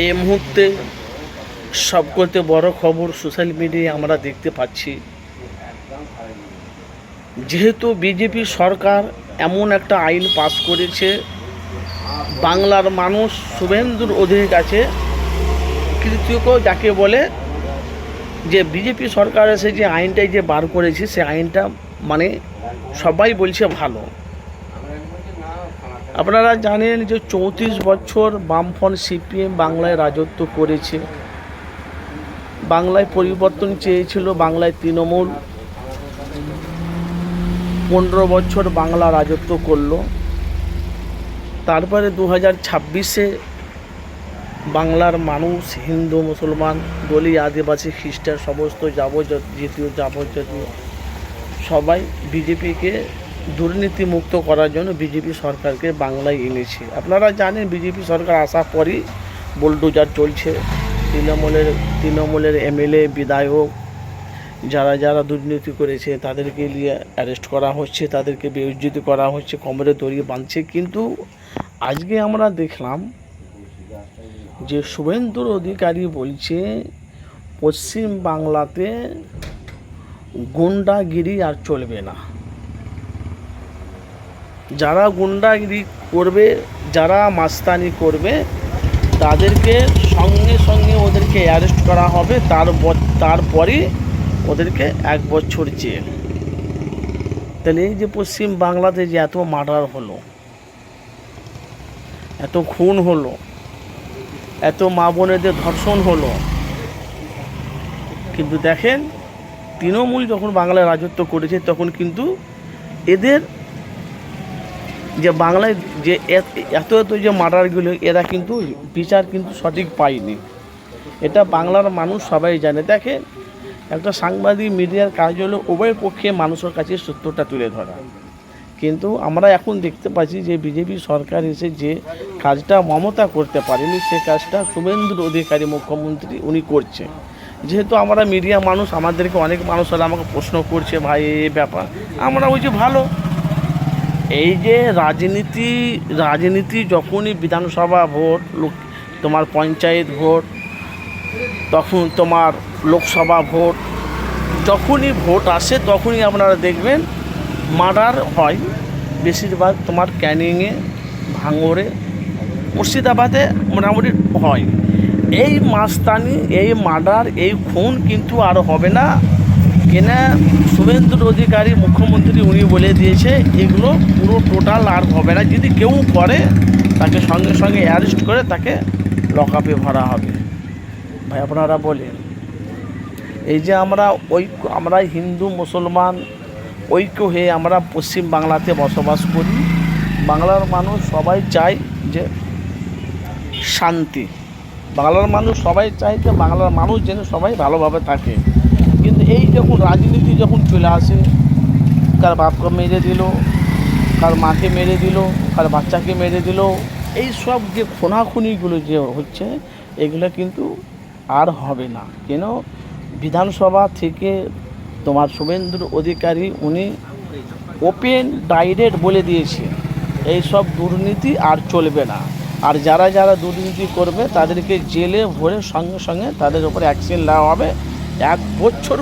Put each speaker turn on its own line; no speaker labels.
এই মুহূর্তে সবচেয়ে বড় খবর সোশ্যাল মিডিয়ায় আমরা দেখতে পাচ্ছি, যেহেতু বিজেপি সরকার এমন একটা আইন পাস করেছে, বাংলার মানুষ শুভেন্দুর অধিকারীর কাছে কৃতজ্ঞ যাকে বলে, যে বিজেপি সরকার এসে যে আইনটাই যে বার করেছে সে আইনটা মানে সবাই বলছে ভালো। আপনারা জানেন যে 34 বছর বামফ্রন্ট সিপিএম বাংলায় রাজত্ব করেছে, বাংলায় পরিবর্তন চেয়েছিল, বাংলায় তৃণমূল 15 বছর বাংলা রাজত্ব করলো। তারপরে 2026-এ বাংলার মানুষ হিন্দু মুসলমান দলি আদিবাসী খ্রিস্টান সমস্ত যাবতীয় সবাই বিজেপিকে দুর্নীতিমুক্ত করার জন্য বিজেপি সরকারকে বাংলায় এনেছে। আপনারা জানেন বিজেপি সরকার আসার পরই বুলডোজার চলছে, তৃণমূলের এমএলএ বিধায়ক যারা দুর্নীতি করেছে তাদেরকে নিয়ে অ্যারেস্ট করা হচ্ছে, তাদেরকে বেইজ্জত করা হচ্ছে, কোমরে দড়ি বাঁধছে। কিন্তু আজকে আমরা দেখলাম যে শুভেন্দুর অধিকারী বলছে পশ্চিম বাংলাতে গুন্ডাগিরি আর চলবে না। যারা গুন্ডাগিরি করবে, যারা মাস্তানি করবে তাদেরকে সঙ্গে সঙ্গে ওদেরকে অ্যারেস্ট করা হবে, তারপরই ওদেরকে 1 বছর জেল। তাহলে এই যে পশ্চিম বাংলাতে যে এত মার্ডার হলো, এত খুন হলো, এত মা বোনেদের ধর্ষণ হলো, কিন্তু দেখেন তৃণমূল যখন বাংলায় রাজত্ব করেছে তখন কিন্তু এদের যে বাংলায় যে এত যে মার্ডারগুলো এরা কিন্তু বিচার কিন্তু সঠিক পায়নি। এটা বাংলার মানুষ সবাই জানে। দেখেন একটা সাংবাদিক মিডিয়ার কাজ হলো উভয় পক্ষে মানুষের কাছে সত্যটা তুলে ধরা, কিন্তু আমরা এখন দেখতে পাচ্ছি যে বিজেপি সরকার এসে যে কাজটা মমতা করতে পারেনি সে কাজটা শুভেন্দুর অধিকারী মুখ্যমন্ত্রী উনি করছে। যেহেতু আমরা মিডিয়া মানুষ, আমাদেরকে অনেক মানুষরা আমাকে প্রশ্ন করছে ভাই এই ব্যাপার, আমরা বলছি ভালো। এই যে রাজনীতি যখনই বিধানসভা ভোট, তোমার পঞ্চায়েত ভোট, তখন তোমার লোকসভা ভোট, যখনই ভোট আসে তখনই আপনারা দেখবেন মার্ডার হয়। বেশিরভাগ তোমার ক্যানিংয়ে, ভাঙড়ে, মুর্শিদাবাদে মোটামুটি হয়। এই মাস্তানি, এই মার্ডার, এই খুন কিন্তু আর হবে না। কেনা শুভেন্দুর অধিকারী মুখ্যমন্ত্রী উনি বলে দিয়েছে এগুলো পুরো টোটাল আর হবে না। যদি কেউ করে তাকে সঙ্গে সঙ্গে অ্যারেস্ট করে তাকে লকআপে ভরা হবে। ভাই আপনারা বলেন, এই যে আমরা হিন্দু মুসলমান ঐক্য হয়ে আমরা পশ্চিম বাংলাতে বসবাস করি, বাংলার মানুষ সবাই চায় যে শান্তি, বাংলার মানুষ সবাই চায় যে বাংলার মানুষ যেন সবাই ভালোভাবে থাকে। কিন্তু এই যখন রাজনীতি যখন চলে আসে, কার বাপকে মেরে দিল, কার মাকে মেরে দিল, কার বাচ্চাকে মেরে দিল, এই সব যে খুনাখুনিগুলো যে হচ্ছে এগুলো কিন্তু আর হবে না। কেন বিধানসভা থেকে তোমার শুভেন্দুর অধিকারী উনি ওপেন ডাইরেক্ট বলে দিয়েছে এই সব দুর্নীতি আর চলবে না। আর যারা দুর্নীতি করবে তাদেরকে জেলে ভরে সঙ্গে সঙ্গে তাদের উপরে অ্যাকশন নেওয়া হবে। 1 বছর